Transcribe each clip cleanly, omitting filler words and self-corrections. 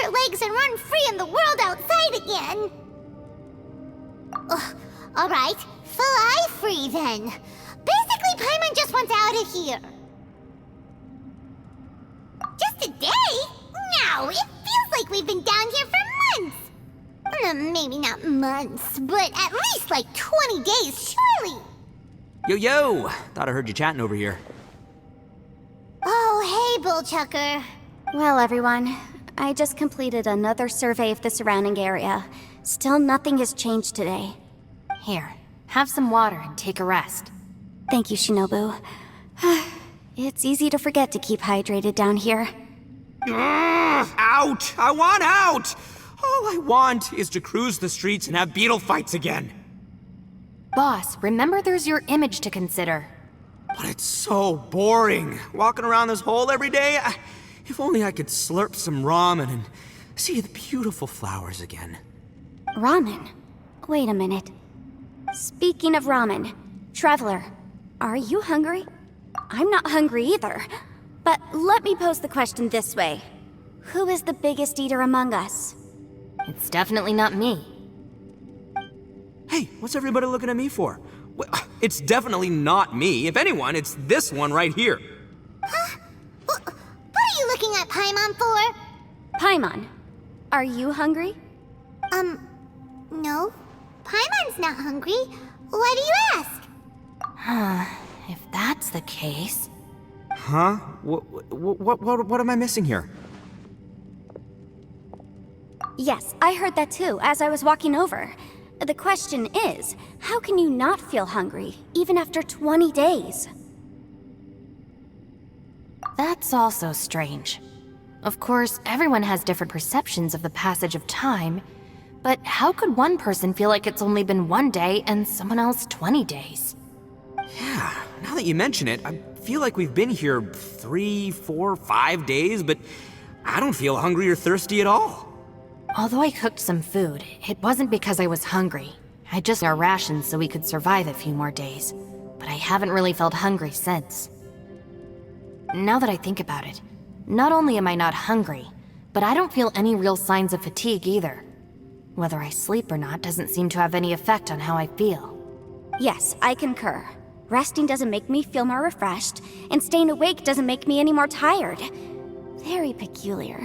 your legs and run free in the world outside again. Alright, fly free then. Basically, Paimon just wants out of here. Just a day? No, it feels like we've been down here for months. Maybe not months, but at least like 20 days, surely. Yo! Thought I heard you chatting over here. Oh, hey, Bullchucker. Well, everyone, I just completed another survey of the surrounding area. Still nothing has changed today. Here, have some water and take a rest. Thank you, Shinobu. It's easy to forget to keep hydrated down here. Out! I want out! All I want is to cruise the streets and have beetle fights again. Boss, remember there's your image to consider. But it's so boring, walking around this hole every day. If only I could slurp some ramen and see the beautiful flowers again. Ramen? Wait a minute. Speaking of ramen, Traveler, are you hungry? I'm not hungry either. But let me pose the question this way. Who is the biggest eater among us? It's definitely not me. Hey, what's everybody looking at me for? It's definitely not me. If anyone, it's this one right here. Huh? What are you looking at Paimon for? Paimon, are you hungry? No. Paimon's not hungry. Why do you ask? If that's the case... Huh? What am I missing here? Yes, I heard that too, as I was walking over. The question is, how can you not feel hungry, even after 20 days? That's also strange. Of course, everyone has different perceptions of the passage of time, but how could one person feel like it's only been 1 day and someone else 20 days? Yeah, now that you mention it, I feel like we've been here 3, 4, 5 days, but I don't feel hungry or thirsty at all. Although I cooked some food, it wasn't because I was hungry. I just ate our rations so we could survive a few more days. But I haven't really felt hungry since. Now that I think about it, not only am I not hungry, but I don't feel any real signs of fatigue either. Whether I sleep or not doesn't seem to have any effect on how I feel. Yes, I concur. Resting doesn't make me feel more refreshed, and staying awake doesn't make me any more tired. Very peculiar.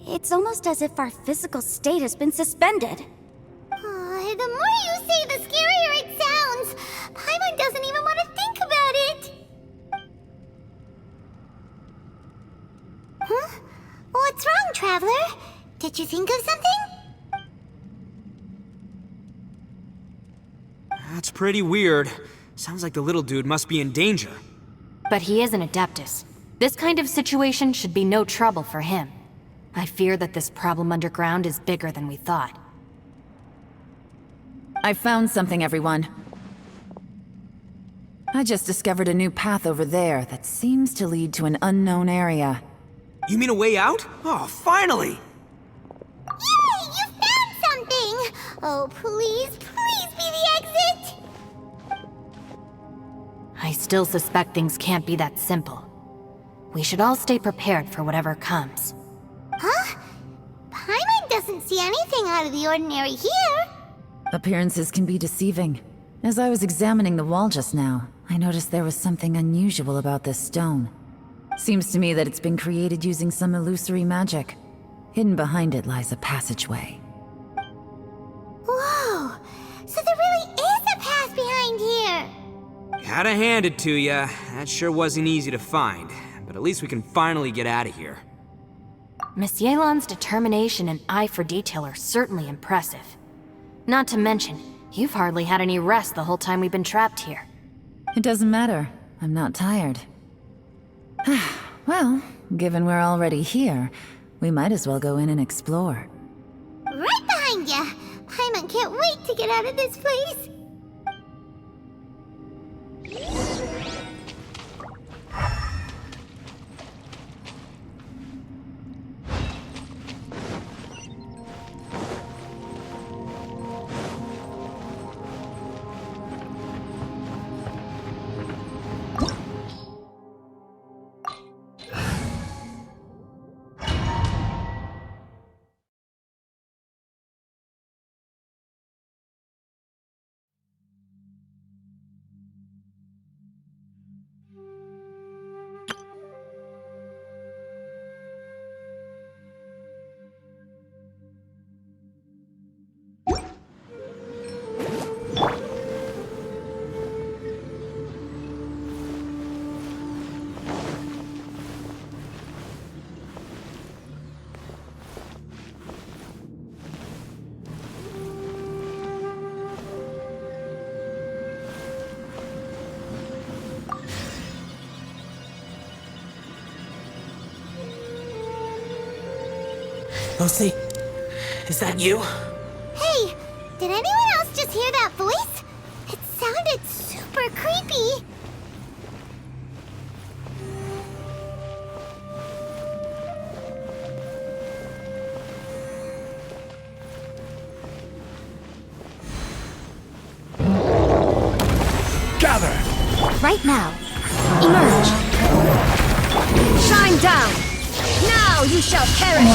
It's almost as if our physical state has been suspended. The more you say, the scarier it sounds. Paimon doesn't even want to think about it. Huh? What's wrong, Traveler? Did you think of something? That's pretty weird. Sounds like the little dude must be in danger. But he is an Adeptus. This kind of situation should be no trouble for him. I fear that this problem underground is bigger than we thought. I found something, everyone. I just discovered a new path over there that seems to lead to an unknown area. You mean a way out? Oh, finally! Yay! You found something! Oh, please be the exit! I still suspect things can't be that simple. We should all stay prepared for whatever comes. Huh? Paimon doesn't see anything out of the ordinary here. Appearances can be deceiving. As I was examining the wall just now, I noticed there was something unusual about this stone. Seems to me that it's been created using some illusory magic. Hidden behind it lies a passageway. Whoa! So there really is a path behind here! Gotta hand it to ya. That sure wasn't easy to find. But at least we can finally get out of here. Miss Yelan's determination and eye for detail are certainly impressive. Not to mention, you've hardly had any rest the whole time we've been trapped here. It doesn't matter. I'm not tired. Well, given we're already here, we might as well go in and explore. Right behind ya! Paimon can't wait to get out of this place! Lucy, is that you? Hey, did anyone else just hear that voice? It sounded super creepy. Gather! Right now. Emerge. Shine down. Now you shall perish.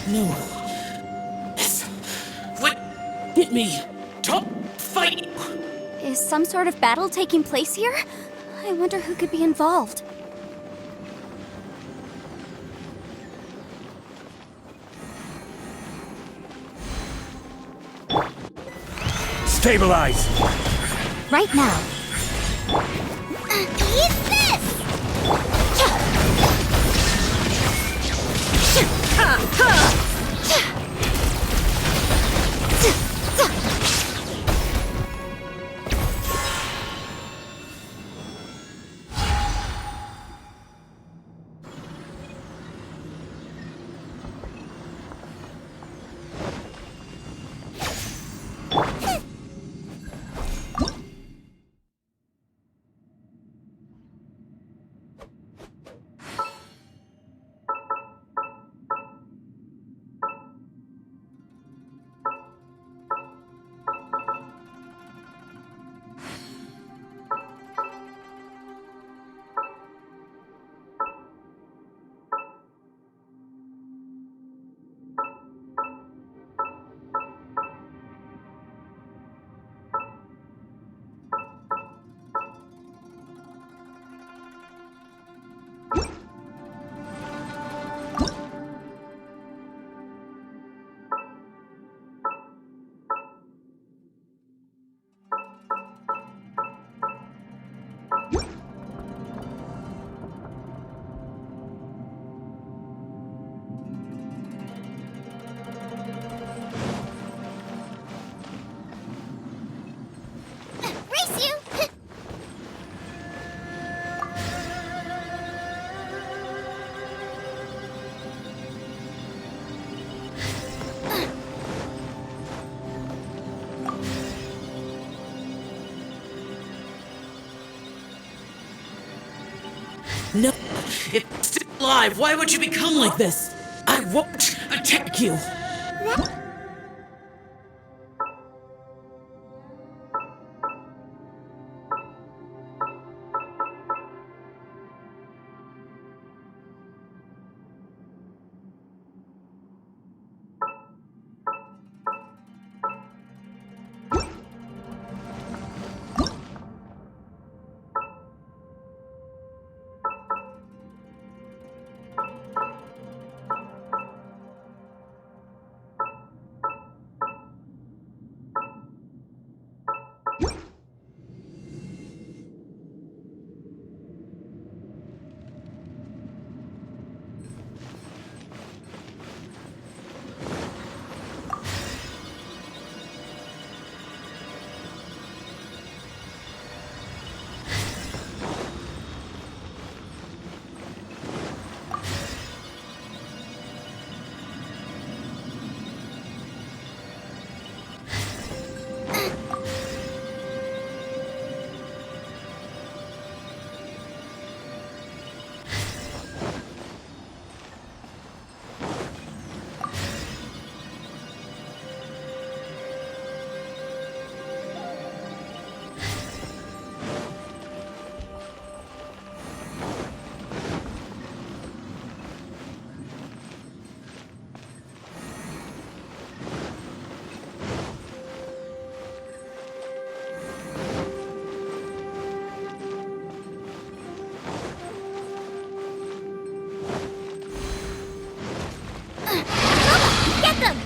No. This would get me. Don't fight! Is some sort of battle taking place here? I wonder who could be involved. Stabilize! Right now. Eat this! Race you! No. It's still alive. Why would you become like this? I won't attack you. him!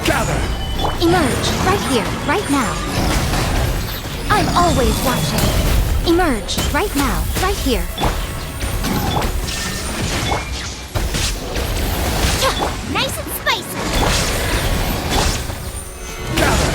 Gather! Emerge, right here, right now. I'm always watching. Emerge, right now, right here. Nice and spicy! Gather!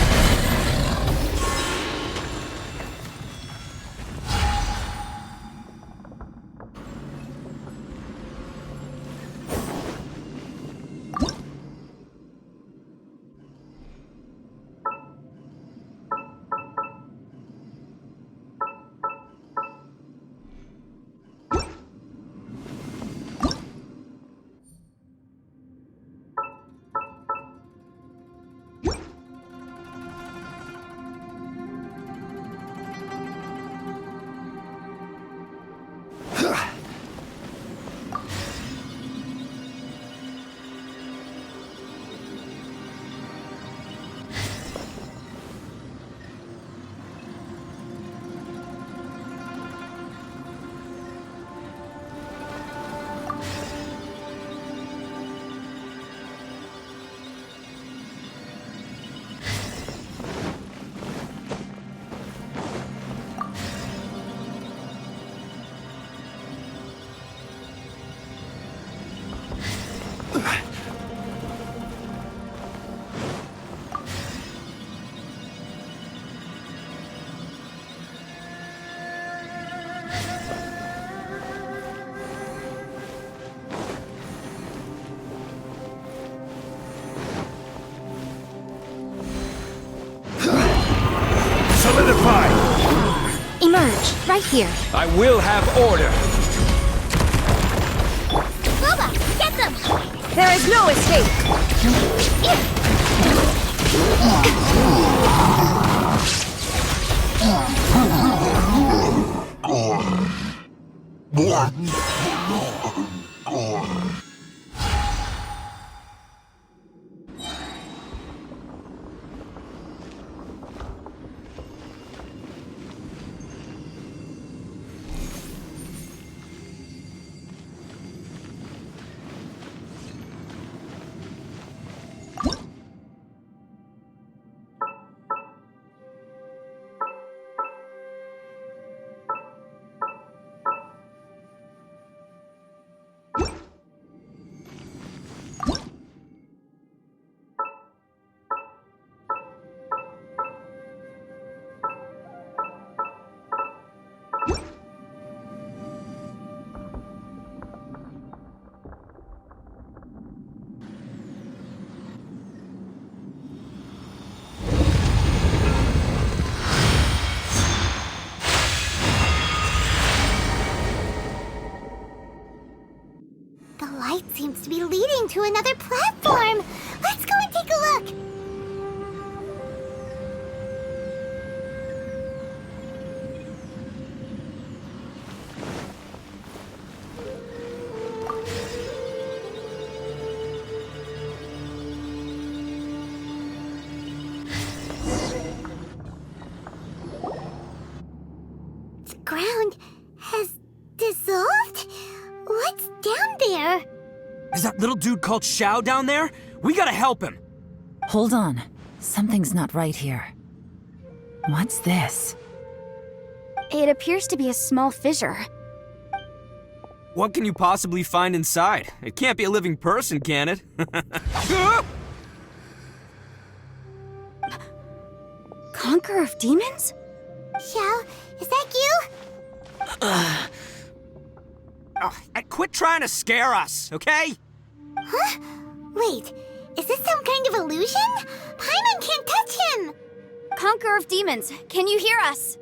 Solidify! Emerge, right here. I will have order! Boba, get them! There is no escape. The light seems to be leading to another platform. Let's go and take a look. The ground has dissolved? What's down there? Is that little dude called Xiao down there? We gotta help him! Hold on. Something's not right here. What's this? It appears to be a small fissure. What can you possibly find inside? It can't be a living person, can it? Conqueror of demons? Xiao, is that you? Quit trying to scare us, okay? Huh? Wait, is this some kind of illusion? Paimon can't touch him! Conqueror of demons, can you hear us?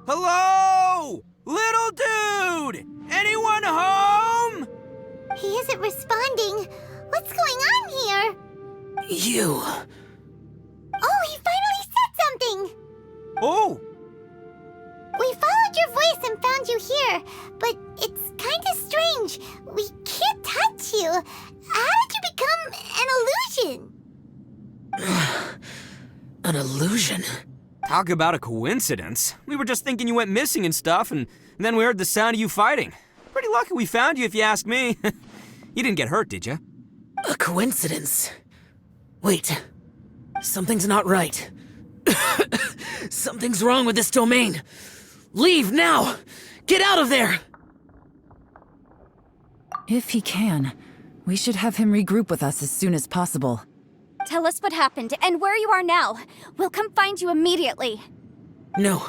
Hello? Little dude! Anyone home? He isn't responding. What's going on here? You. Oh, he finally said something! Oh! We followed your voice and found you here, but it's kind of strange. We can't touch you. How did you become an illusion? An illusion? Talk about a coincidence. We were just thinking you went missing and stuff, and then we heard the sound of you fighting. Pretty lucky we found you, if you ask me. You didn't get hurt, did you? A coincidence. Wait. Something's not right. Something's wrong with this domain. Leave now! Get out of there! If he can, we should have him regroup with us as soon as possible. Tell us what happened and where you are now. We'll come find you immediately. No.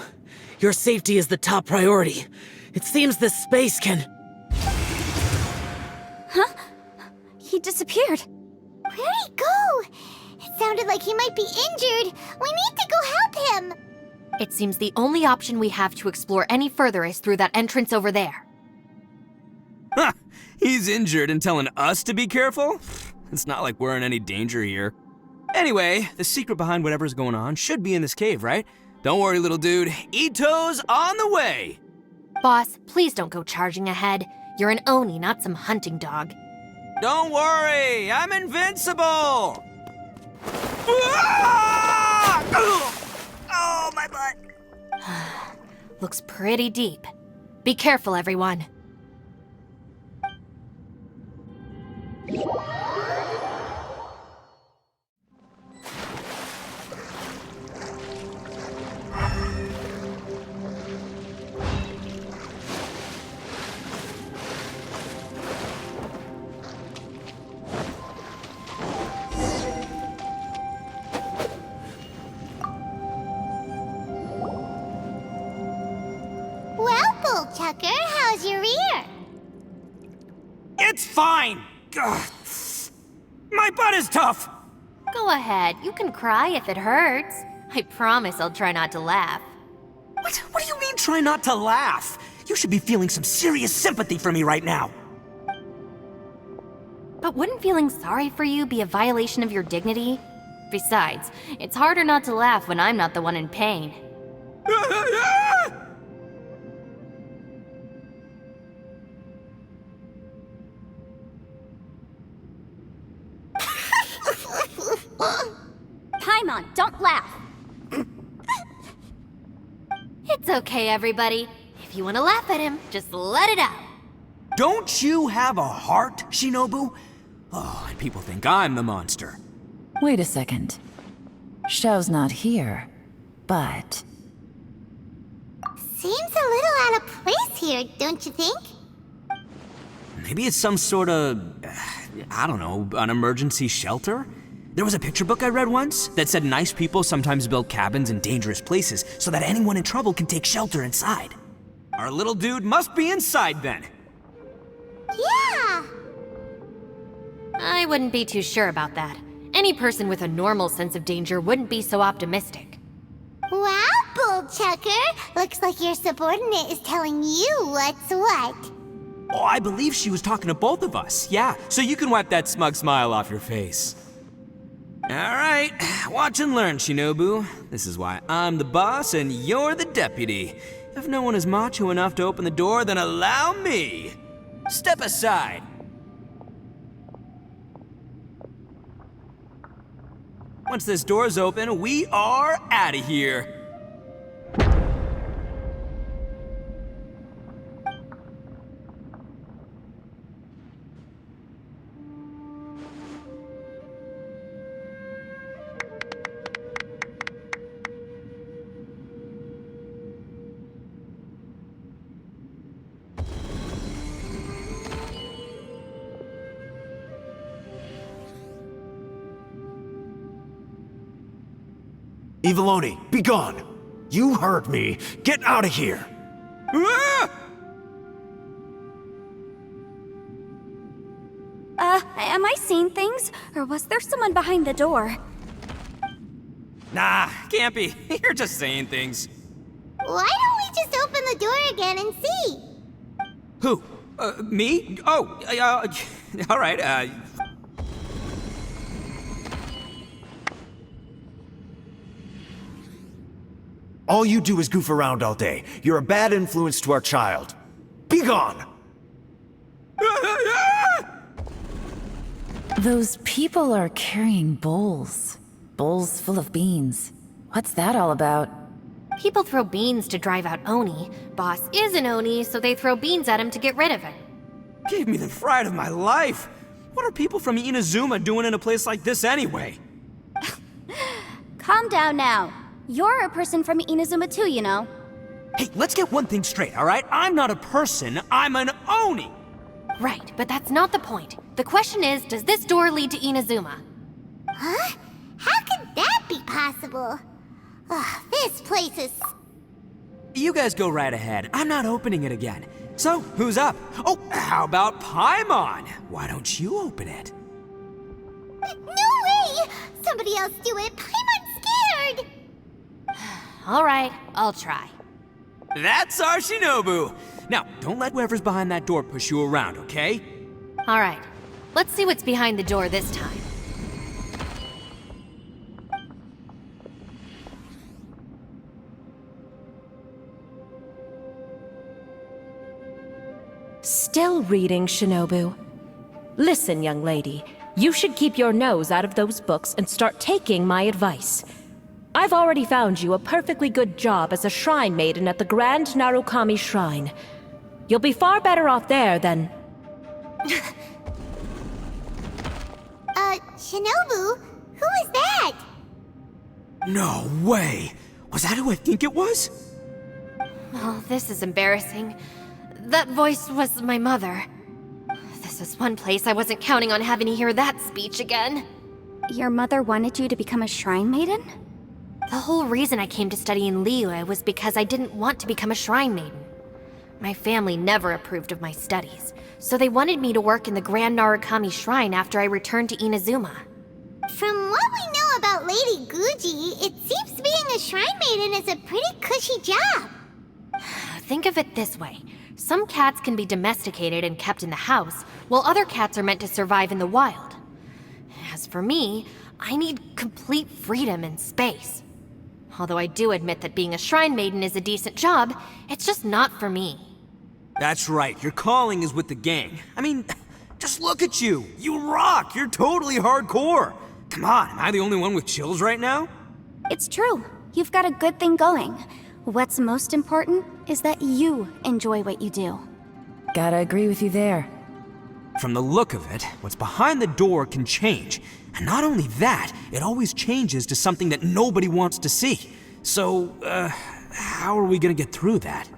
Your safety is the top priority. It seems this space can... Huh? He disappeared. Where'd he go? It sounded like he might be injured. We need to go help him. It seems the only option we have to explore any further is through that entrance over there. Huh, he's injured and telling us to be careful? It's not like we're in any danger here. Anyway, the secret behind whatever's going on should be in this cave, right? Don't worry, little dude. Ito's on the way! Boss, please don't go charging ahead. You're an Oni, not some hunting dog. Don't worry, I'm invincible! Ah! Oh, my butt! Looks pretty deep. Be careful, everyone. Well, Bullchucker, how's your ear? It's fine! Ugh. My butt is tough! Go ahead, you can cry if it hurts. I promise I'll try not to laugh. What do you mean, try not to laugh? You should be feeling some serious sympathy for me right now. But wouldn't feeling sorry for you be a violation of your dignity? Besides, it's harder not to laugh when I'm not the one in pain. Paimon, don't laugh. It's okay, everybody. If you want to laugh at him, just let it out. Don't you have a heart, Shinobu? Oh, and people think I'm the monster. Wait a second. Xiao's not here, but... Seems a little out of place here, don't you think? Maybe it's some sort of, I don't know, an emergency shelter? There was a picture book I read once that said nice people sometimes build cabins in dangerous places so that anyone in trouble can take shelter inside. Our little dude must be inside then. Yeah! I wouldn't be too sure about that. Any person with a normal sense of danger wouldn't be so optimistic. Wow, Bullchucker! Looks like your subordinate is telling you what's what. Oh, I believe she was talking to both of us. Yeah, so you can wipe that smug smile off your face. All right, watch and learn, Shinobu. This is why I'm the boss and you're the deputy. If no one is macho enough to open the door, then allow me. Step aside. Once this door's open, we are out of here. Eviloni, be gone! You heard me! Get out of here! Ah! Am I seeing things? Or was there someone behind the door? Nah, can't be. You're just saying things. Why don't we just open the door again and see? Who? Me? Oh, all right, All you do is goof around all day. You're a bad influence to our child. Be gone! Those people are carrying bowls. Bowls full of beans. What's that all about? People throw beans to drive out Oni. Boss is an Oni, so they throw beans at him to get rid of him. Gave me the fright of my life. What are people from Inazuma doing in a place like this anyway? Calm down now. You're a person from Inazuma too, you know. Hey, let's get one thing straight, alright? I'm not a person, I'm an Oni! Right, but that's not the point. The question is, does this door lead to Inazuma? Huh? How could that be possible? Ugh, this place is... You guys go right ahead. I'm not opening it again. So, who's up? Oh, how about Paimon? Why don't you open it? No way! Somebody else do it! Paimon's scared! Alright, I'll try. That's our Shinobu! Now, don't let whoever's behind that door push you around, okay? Alright, let's see what's behind the door this time. Still reading, Shinobu. Listen, young lady, you should keep your nose out of those books and start taking my advice. I've already found you a perfectly good job as a shrine maiden at the Grand Narukami Shrine. You'll be far better off there than... Shinobu? Who is that? No way! Was that who I think it was? Oh, this is embarrassing. That voice was my mother. This is one place I wasn't counting on having to hear that speech again. Your mother wanted you to become a shrine maiden? The whole reason I came to study in Liyue was because I didn't want to become a shrine maiden. My family never approved of my studies, so they wanted me to work in the Grand Narukami Shrine after I returned to Inazuma. From what we know about Lady Guji, it seems being a shrine maiden is a pretty cushy job. Think of it this way. Some cats can be domesticated and kept in the house, while other cats are meant to survive in the wild. As for me, I need complete freedom and space. Although I do admit that being a shrine maiden is a decent job, it's just not for me. That's right, your calling is with the gang. I mean, just look at you. You rock, you're totally hardcore. Come on, am I the only one with chills right now? It's true. You've got a good thing going. What's most important is that you enjoy what you do. Gotta agree with you there. From the look of it, what's behind the door can change. And not only that, it always changes to something that nobody wants to see. So, how are we gonna get through that?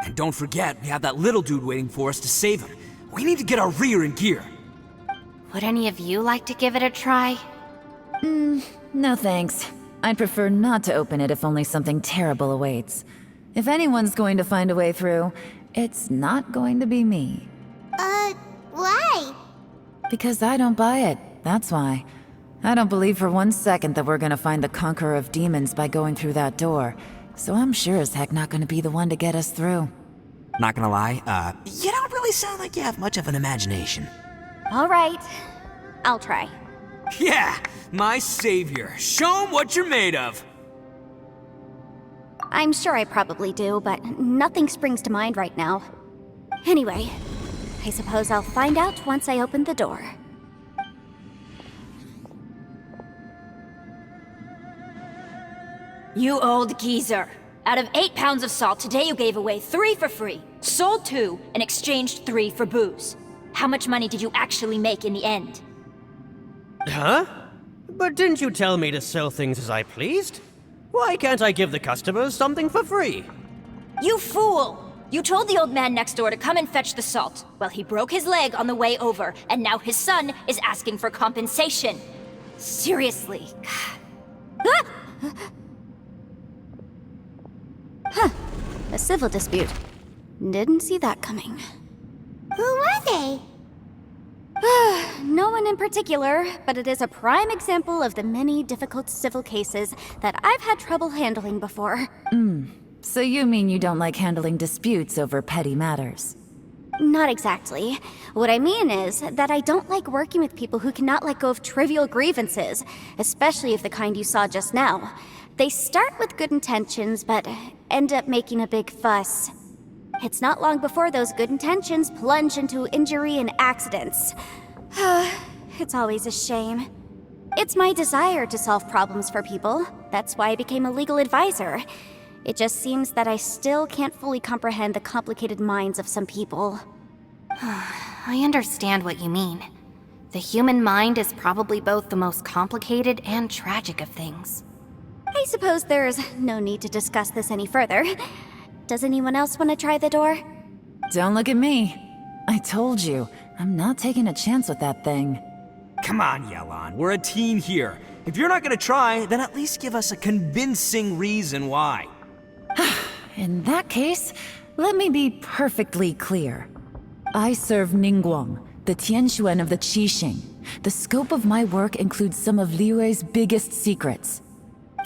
And don't forget, we have that little dude waiting for us to save him. We need to get our rear in gear. Would any of you like to give it a try? No thanks. I'd prefer not to open it if only something terrible awaits. If anyone's going to find a way through, it's not going to be me. Why? Because I don't buy it, that's why. I don't believe for 1 second that we're gonna find the Conqueror of Demons by going through that door. So I'm sure as heck not gonna be the one to get us through. Not gonna lie, you don't really sound like you have much of an imagination. All right. I'll try. Yeah, my savior. Show 'em what you're made of. I'm sure I probably do, but nothing springs to mind right now. Anyway, I suppose I'll find out once I open the door. You old geezer. Out of 8 pounds of salt, today you gave away 3 for free, sold 2, and exchanged 3 for booze. How much money did you actually make in the end? Huh? But didn't you tell me to sell things as I pleased? Why can't I give the customers something for free? You fool! You told the old man next door to come and fetch the salt. Well, he broke his leg on the way over, and now his son is asking for compensation. Seriously. A civil dispute. Didn't see that coming. Who were they? No one in particular, but it is a prime example of the many difficult civil cases that I've had trouble handling before. So you mean you don't like handling disputes over petty matters? Not exactly. What I mean is that I don't like working with people who cannot let go of trivial grievances, especially of the kind you saw just now. They start with good intentions, but end up making a big fuss. It's not long before those good intentions plunge into injury and accidents. It's always a shame. It's my desire to solve problems for people. That's why I became a legal advisor. It just seems that I still can't fully comprehend the complicated minds of some people. I understand what you mean. The human mind is probably both the most complicated and tragic of things. I suppose there's no need to discuss this any further. Does anyone else want to try the door? Don't look at me. I told you, I'm not taking a chance with that thing. Come on, Yelan, we're a team here. If you're not gonna try, then at least give us a convincing reason why. In that case, let me be perfectly clear. I serve Ningguang, the Tianxuan of the Qixing. The scope of my work includes some of Liyue's biggest secrets.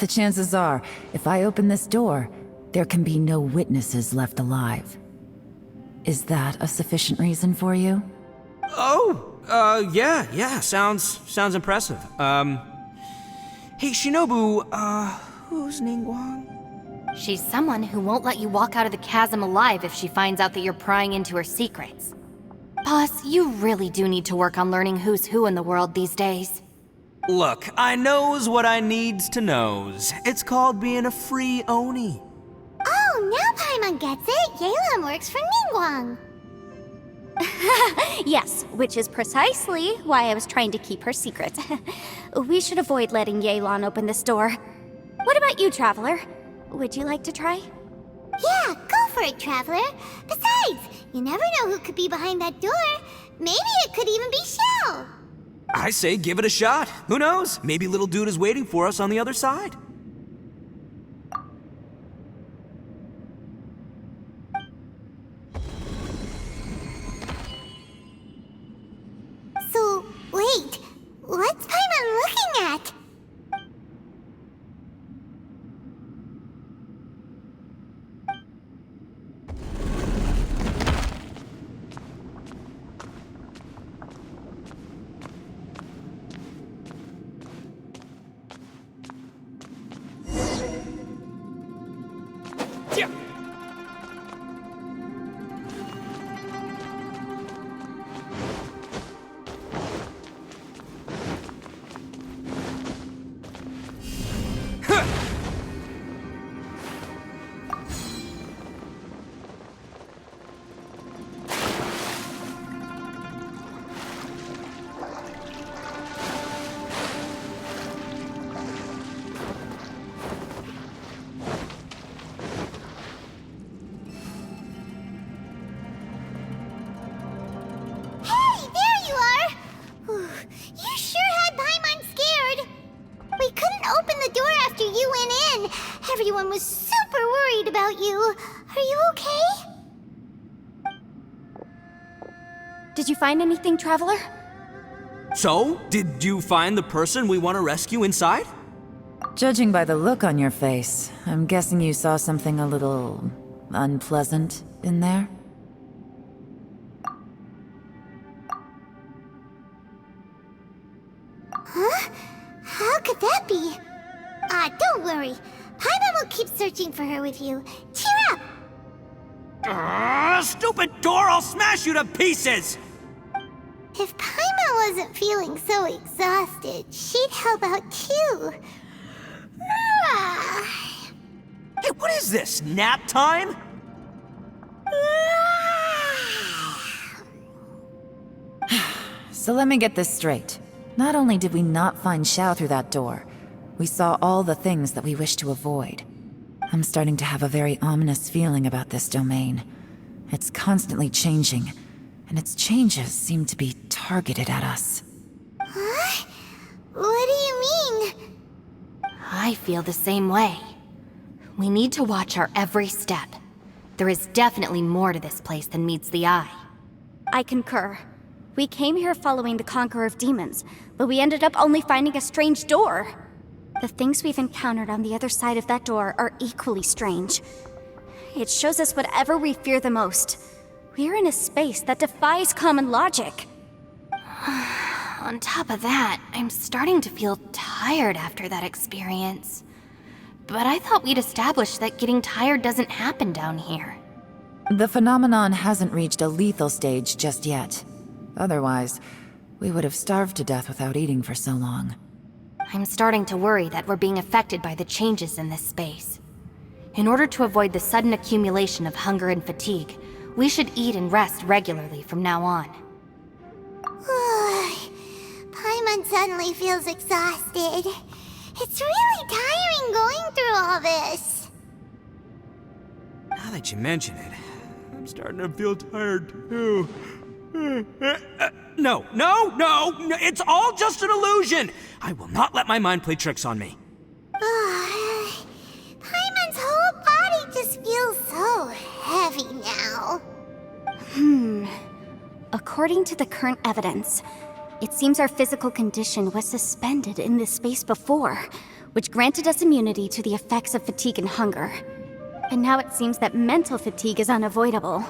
The chances are, if I open this door, there can be no witnesses left alive. Is that a sufficient reason for you? Yeah, sounds impressive. Hey, Shinobu, who's Ningguang? She's someone who won't let you walk out of the chasm alive if she finds out that you're prying into her secrets. Boss, you really do need to work on learning who's who in the world these days. Look, I knows what I needs to knows. It's called being a free Oni. Oh, now Paimon gets it. Yelan works for Ningguang. Yes, which is precisely why I was trying to keep her secret. We should avoid letting Yelan open this door. What about you, Traveler? Would you like to try? Yeah, go for it, Traveler. Besides, you never know who could be behind that door. Maybe it could even be Shell. I say give it a shot. Who knows? Maybe little dude is waiting for us on the other side. So, wait. What's Paimon looking at? Everyone was super worried about you. Are you okay? Did you find anything, Traveler? So, did you find the person we want to rescue inside? Judging by the look on your face, I'm guessing you saw something a little unpleasant in there? Huh? How could that be? Don't worry. Paimon will keep searching for her with you. Cheer up! Stupid door! I'll smash you to pieces! If Paimon wasn't feeling so exhausted, she'd help out too. Hey, what is this? Nap time? So let me get this straight. Not only did we not find Xiao through that door, we saw all the things that we wish to avoid. I'm starting to have a very ominous feeling about this domain. It's constantly changing, and its changes seem to be targeted at us. Huh? What do you mean? I feel the same way. We need to watch our every step. There is definitely more to this place than meets the eye. I concur. We came here following the Conqueror of Demons, but we ended up only finding a strange door. The things we've encountered on the other side of that door are equally strange. It shows us whatever we fear the most. We're in a space that defies common logic. On top of that, I'm starting to feel tired after that experience. But I thought we'd established that getting tired doesn't happen down here. The phenomenon hasn't reached a lethal stage just yet. Otherwise, we would have starved to death without eating for so long. I'm starting to worry that we're being affected by the changes in this space. In order to avoid the sudden accumulation of hunger and fatigue, we should eat and rest regularly from now on. Paimon suddenly feels exhausted. It's really tiring going through all this. Now that you mention it, I'm starting to feel tired too. No, it's all just an illusion! I will not let my mind play tricks on me. Paimon's whole body just feels so heavy now. According to the current evidence, it seems our physical condition was suspended in this space before, which granted us immunity to the effects of fatigue and hunger. And now it seems that mental fatigue is unavoidable.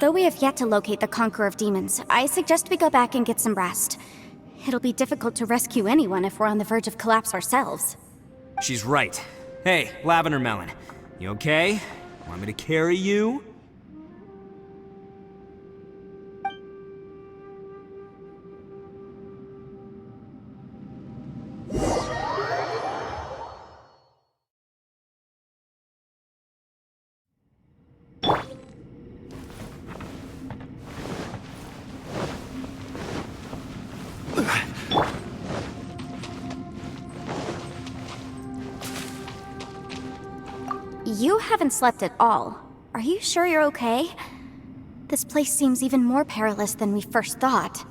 Though we have yet to locate the Conqueror of Demons, I suggest we go back and get some rest. It'll be difficult to rescue anyone if we're on the verge of collapse ourselves. She's right. Hey, Lavender Melon, you okay? Want me to carry you? You haven't slept at all. Are you sure you're okay? This place seems even more perilous than we first thought.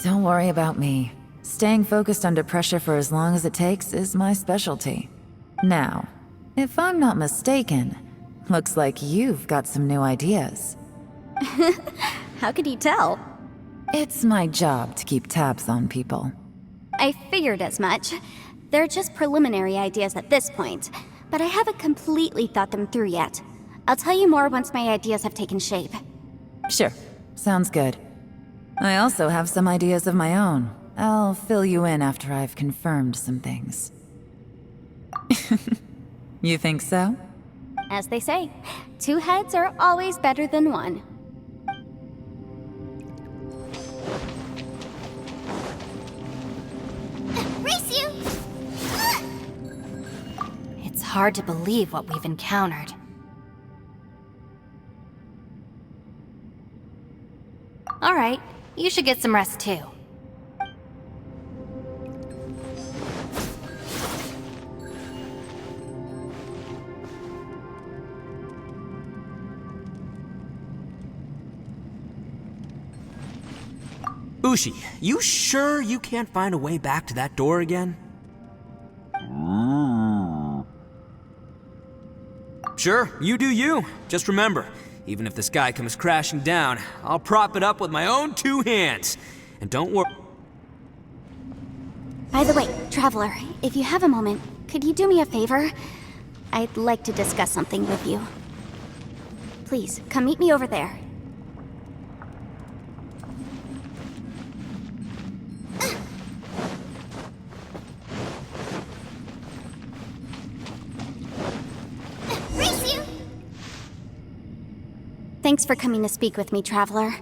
Don't worry about me. Staying focused under pressure for as long as it takes is my specialty. Now, if I'm not mistaken, looks like you've got some new ideas. How could you tell? It's my job to keep tabs on people. I figured as much. They're just preliminary ideas at this point, but I haven't completely thought them through yet. I'll tell you more once my ideas have taken shape. Sure, sounds good. I also have some ideas of my own. I'll fill you in after I've confirmed some things. You think so? As they say, two heads are always better than one. Race you! It's hard to believe what we've encountered. Alright, you should get some rest too. Ushi, you sure you can't find a way back to that door again? Sure, you do you. Just remember, even if the sky comes crashing down, I'll prop it up with my own two hands. And don't worry. By the way, Traveler, if you have a moment, could you do me a favor? I'd like to discuss something with you. Please, come meet me over there. Thanks for coming to speak with me, Traveler.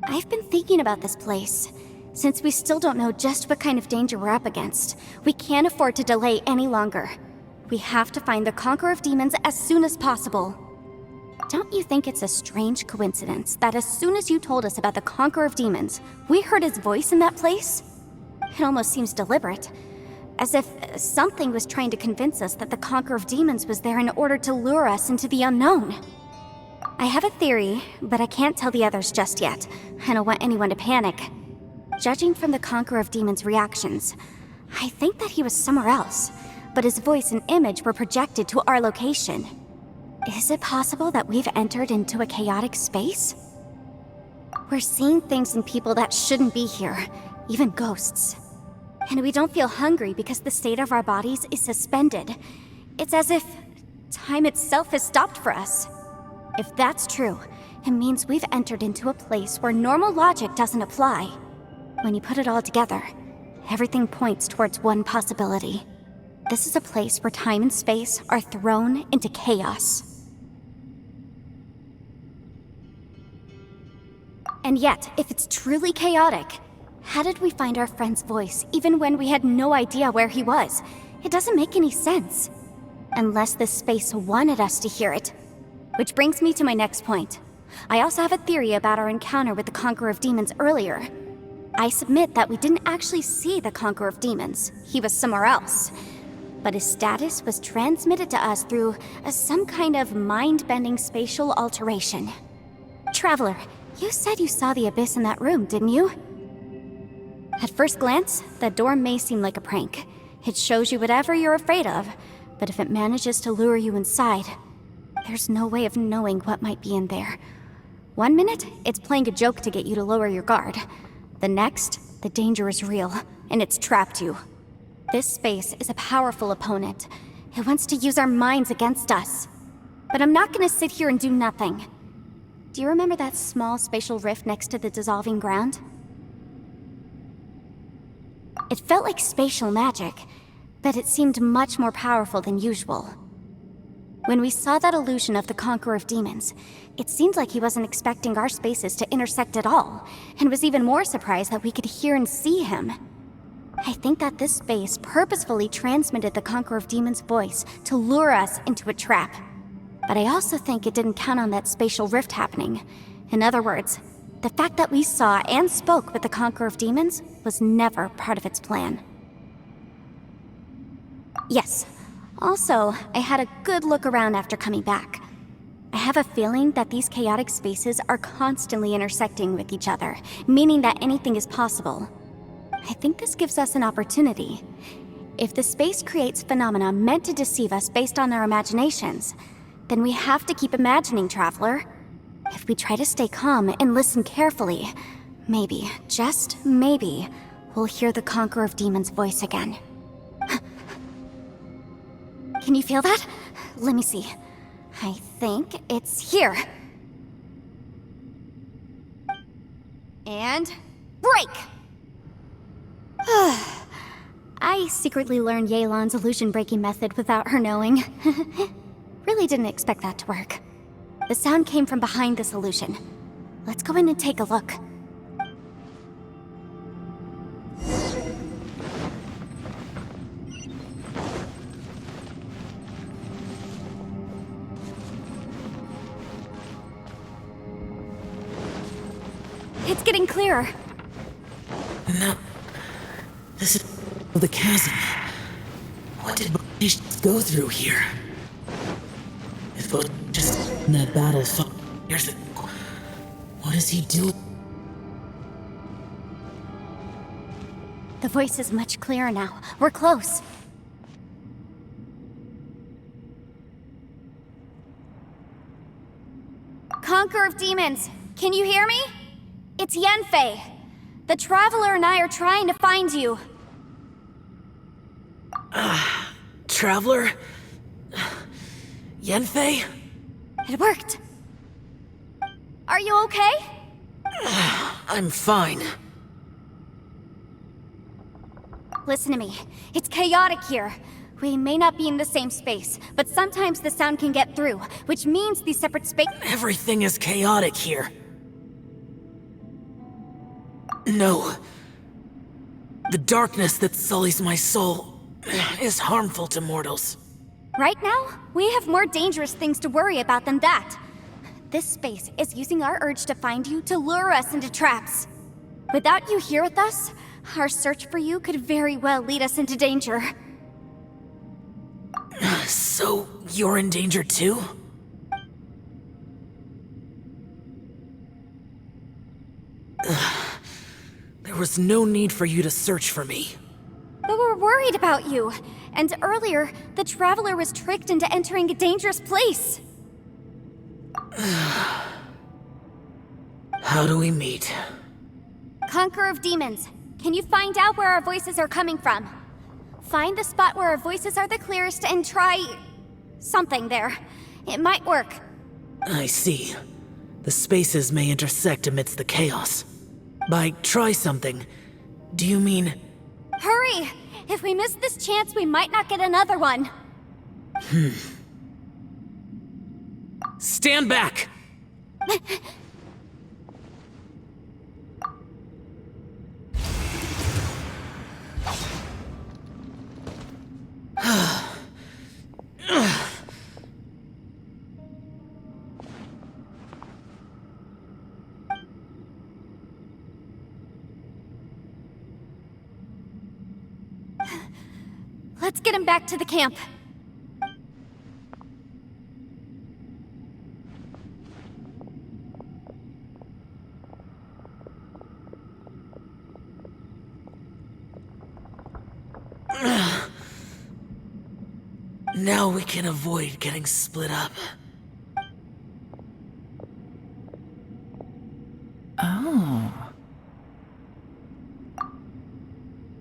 I've been thinking about this place. Since we still don't know just what kind of danger we're up against, we can't afford to delay any longer. We have to find the Conqueror of Demons as soon as possible. Don't you think it's a strange coincidence that as soon as you told us about the Conqueror of Demons, we heard his voice in that place? It almost seems deliberate. As if something was trying to convince us that the Conqueror of Demons was there in order to lure us into the unknown. I have a theory, but I can't tell the others just yet. I don't want anyone to panic. Judging from the Conqueror of Demons' reactions, I think that he was somewhere else, but his voice and image were projected to our location. Is it possible that we've entered into a chaotic space? We're seeing things and people that shouldn't be here, even ghosts. And we don't feel hungry because the state of our bodies is suspended. It's as if time itself has stopped for us. If that's true, it means we've entered into a place where normal logic doesn't apply. When you put it all together, everything points towards one possibility. This is a place where time and space are thrown into chaos. And yet, if it's truly chaotic, how did we find our friend's voice even when we had no idea where he was? It doesn't make any sense. Unless this space wanted us to hear it. Which brings me to my next point. I also have a theory about our encounter with the Conqueror of Demons earlier. I submit that we didn't actually see the Conqueror of Demons. He was somewhere else. But his status was transmitted to us through some kind of mind-bending spatial alteration. Traveler, you said you saw the abyss in that room, didn't you? At first glance, the door may seem like a prank. It shows you whatever you're afraid of, but if it manages to lure you inside, there's no way of knowing what might be in there. One minute, it's playing a joke to get you to lower your guard. The next, the danger is real, and it's trapped you. This space is a powerful opponent. It wants to use our minds against us. But I'm not gonna sit here and do nothing. Do you remember that small spatial rift next to the dissolving ground? It felt like spatial magic, but it seemed much more powerful than usual. When we saw that illusion of the Conqueror of Demons, it seemed like he wasn't expecting our spaces to intersect at all, and was even more surprised that we could hear and see him. I think that this space purposefully transmitted the Conqueror of Demons' voice to lure us into a trap. But I also think it didn't count on that spatial rift happening. In other words, the fact that we saw and spoke with the Conqueror of Demons was never part of its plan. Yes. Also, I had a good look around after coming back. I have a feeling that these chaotic spaces are constantly intersecting with each other, meaning that anything is possible. I think this gives us an opportunity. If the space creates phenomena meant to deceive us based on our imaginations, then we have to keep imagining, Traveler. If we try to stay calm and listen carefully, maybe, just maybe, we'll hear the Conqueror of Demons' voice again. Can you feel that? Let me see. I think it's here. And break! I secretly learned Yelan's illusion-breaking method without her knowing. Really didn't expect that to work. The sound came from behind this illusion. Let's go in and take a look. It's getting clearer. No. This is the chasm. What did Bonish go through here? If Bonish just in that battle fought years ago, what is he doing? The voice is much clearer now. We're close. Conqueror of Demons, can you hear me? It's Yanfei. The Traveler and I are trying to find you. Traveler? Yanfei? It worked. Are you okay? I'm fine. Listen to me. It's chaotic here. We may not be in the same space, but sometimes the sound can get through, which means these separate spaces... Everything is chaotic here. No. The darkness that sullies my soul is harmful to mortals. Right now, we have more dangerous things to worry about than that. This space is using our urge to find you to lure us into traps. Without you here with us, our search for you could very well lead us into danger. So, you're in danger too? There was no need for you to search for me. But we're worried about you. And earlier, the Traveler was tricked into entering a dangerous place. How do we meet? Conqueror of Demons, can you find out where our voices are coming from? Find the spot where our voices are the clearest and try... something there. It might work. I see. The spaces may intersect amidst the chaos. By try something, do you mean... Hurry! If we miss this chance, we might not get another one. Stand back! Let's get him back to the camp. Now we can avoid getting split up. Oh.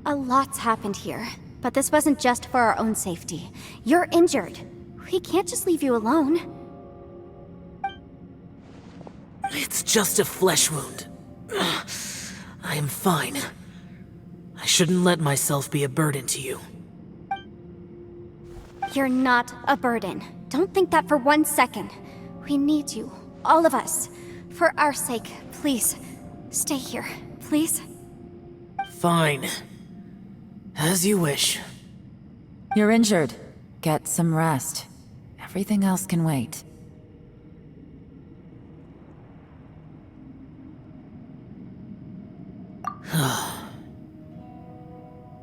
A lot's happened here, but this wasn't just for our own safety. You're injured. We can't just leave you alone. It's just a flesh wound. I am fine. I shouldn't let myself be a burden to you. You're not a burden. Don't think that for 1 second. We need you, all of us. For our sake, please, stay here, please. Fine. As you wish. You're injured. Get some rest. Everything else can wait.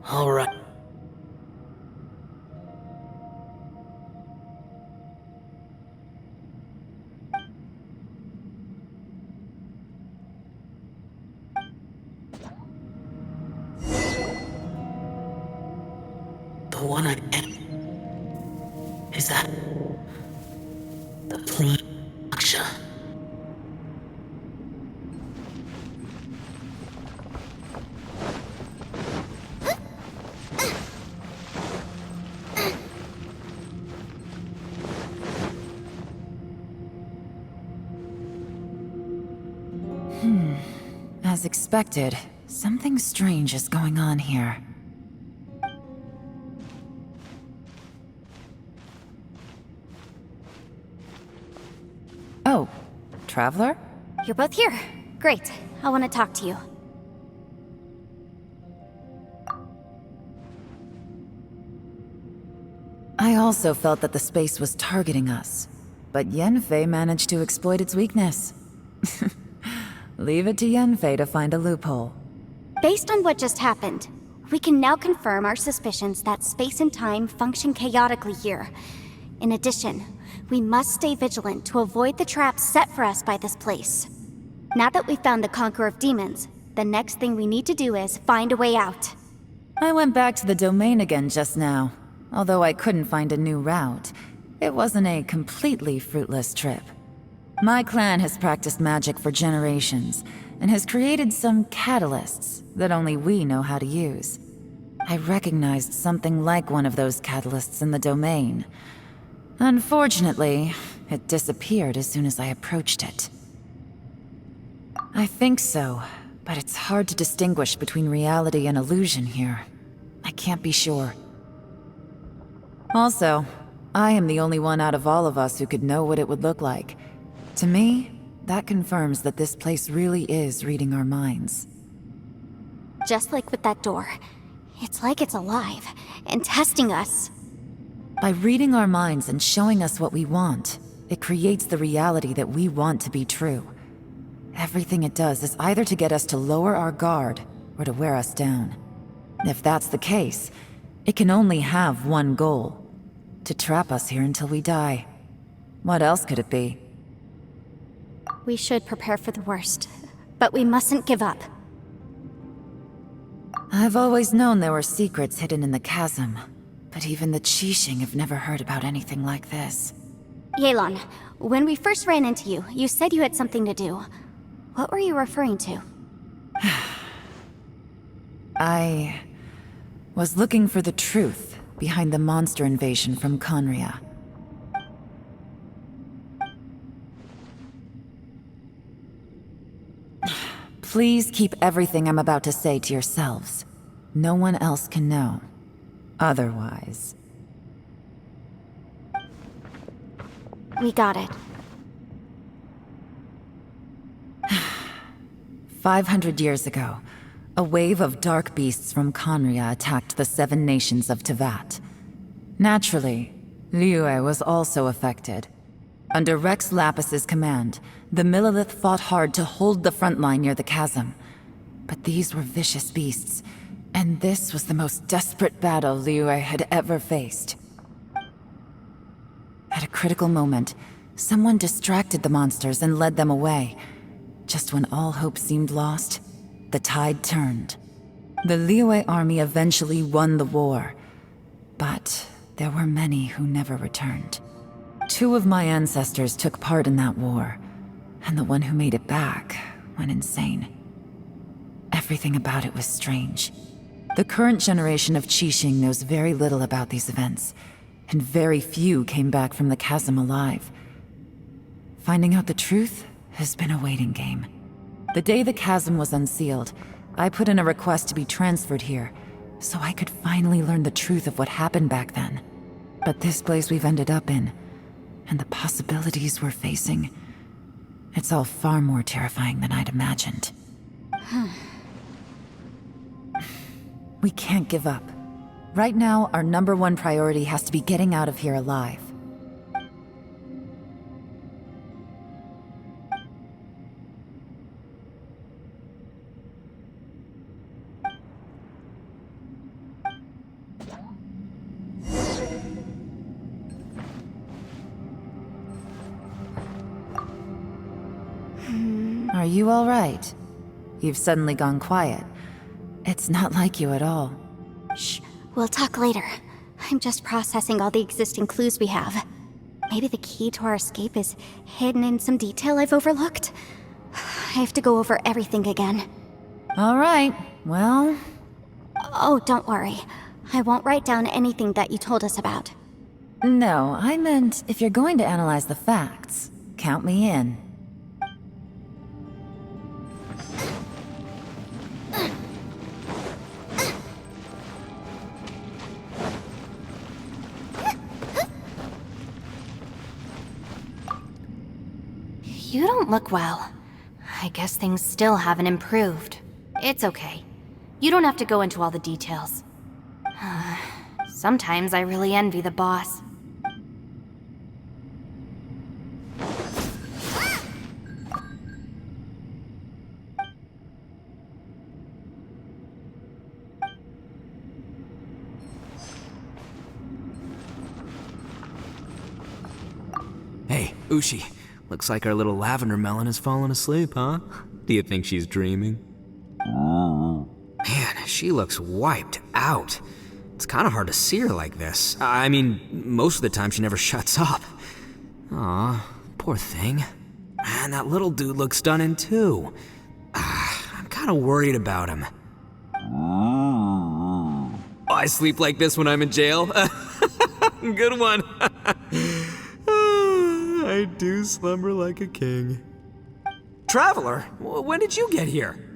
All right. The one I am. Is that the Aksha? As expected, something strange is going on here. Oh, Traveler? You're both here. Great. I want to talk to you. I also felt that the space was targeting us, but Yenfei managed to exploit its weakness. Leave it to Yenfei to find a loophole. Based on what just happened, we can now confirm our suspicions that space and time function chaotically here. In addition, we must stay vigilant to avoid the traps set for us by this place. Now that we've found the Conqueror of Demons, the next thing we need to do is find a way out. I went back to the domain again just now. Although I couldn't find a new route, it wasn't a completely fruitless trip. My clan has practiced magic for generations, and has created some catalysts that only we know how to use. I recognized something like one of those catalysts in the domain. Unfortunately, it disappeared as soon as I approached it. I think so, but it's hard to distinguish between reality and illusion here. I can't be sure. Also, I am the only one out of all of us who could know what it would look like. To me, that confirms that this place really is reading our minds. Just like with that door. It's like it's alive, and testing us. By reading our minds and showing us what we want, it creates the reality that we want to be true. Everything it does is either to get us to lower our guard, or to wear us down. If that's the case, it can only have one goal. To trap us here until we die. What else could it be? We should prepare for the worst, but we mustn't give up. I've always known there were secrets hidden in the chasm, but even the Qixing have never heard about anything like this. Yelan, when we first ran into you, you said you had something to do. What were you referring to? I was looking for the truth behind the monster invasion from Conria. Please keep everything I'm about to say to yourselves. No one else can know. Otherwise... We got it. 500 years ago, a wave of dark beasts from Conria attacked the 7 nations of Tevat. Naturally, Liyue was also affected. Under Rex Lapis's command, the Millelith fought hard to hold the front line near the chasm. But these were vicious beasts, And this was the most desperate battle Liyue had ever faced. At a critical moment, someone distracted the monsters and led them away. Just when all hope seemed lost, the tide turned. The Liyue army eventually won the war, but there were many who never returned. 2 of my ancestors took part in that war, and the one who made it back went insane. Everything about it was strange. The current generation of Qixing knows very little about these events, and very few came back from the chasm alive. Finding out the truth has been a waiting game. The day the chasm was unsealed, I put in a request to be transferred here, so I could finally learn the truth of what happened back then. But this place we've ended up in, and the possibilities we're facing, it's all far more terrifying than I'd imagined. We can't give up. Right now, our #1 priority has to be getting out of here alive. Are you all right? You've suddenly gone quiet. It's not like you at all. Shh, we'll talk later. I'm just processing all the existing clues we have. Maybe the key to our escape is hidden in some detail I've overlooked. I have to go over everything again. All right, well... Oh, don't worry. I won't write down anything that you told us about. No, I meant if you're going to analyze the facts, count me in. You don't look well. I guess things still haven't improved. It's okay. You don't have to go into all the details. Sometimes I really envy the boss. Hey, Ushi. Looks like our little lavender melon has fallen asleep, huh? Do you think she's dreaming? Man, she looks wiped out. It's kind of hard to see her like this. I mean, most of the time she never shuts up. Aw, poor thing. Man, that little dude looks stunning too. I'm kind of worried about him. Oh, I sleep like this when I'm in jail? Good one. I do slumber like a king. Traveler, when did you get here?